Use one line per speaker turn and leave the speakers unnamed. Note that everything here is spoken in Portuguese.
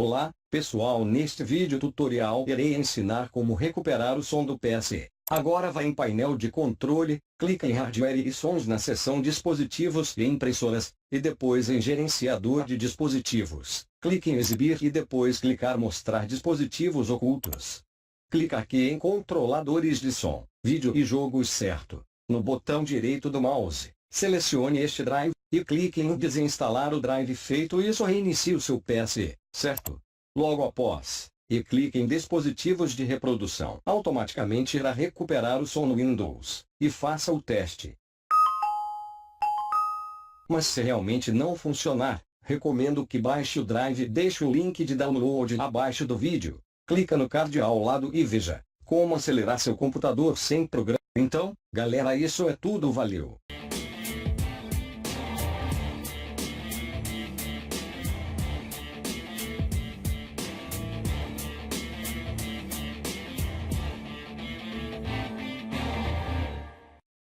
Olá, pessoal, neste vídeo tutorial irei ensinar como recuperar o som do PC. Agora vá em painel de controle, clica em hardware e sons na seção dispositivos e impressoras, e depois em gerenciador de dispositivos. Clique em exibir e depois clicar mostrar dispositivos ocultos. Clica aqui em controladores de som, vídeo e jogos certo. No botão direito do mouse, selecione este drive, e clique em desinstalar o drive. Feito isso, reinicie o seu PC, certo? Logo após, e clique em dispositivos de reprodução. Automaticamente irá recuperar o som no Windows, e faça o teste. Mas se realmente não funcionar, recomendo que baixe o drive. Deixe o link de download abaixo do vídeo. Clica no card ao lado e veja como acelerar seu computador sem programa. Então, galera, isso é tudo, valeu!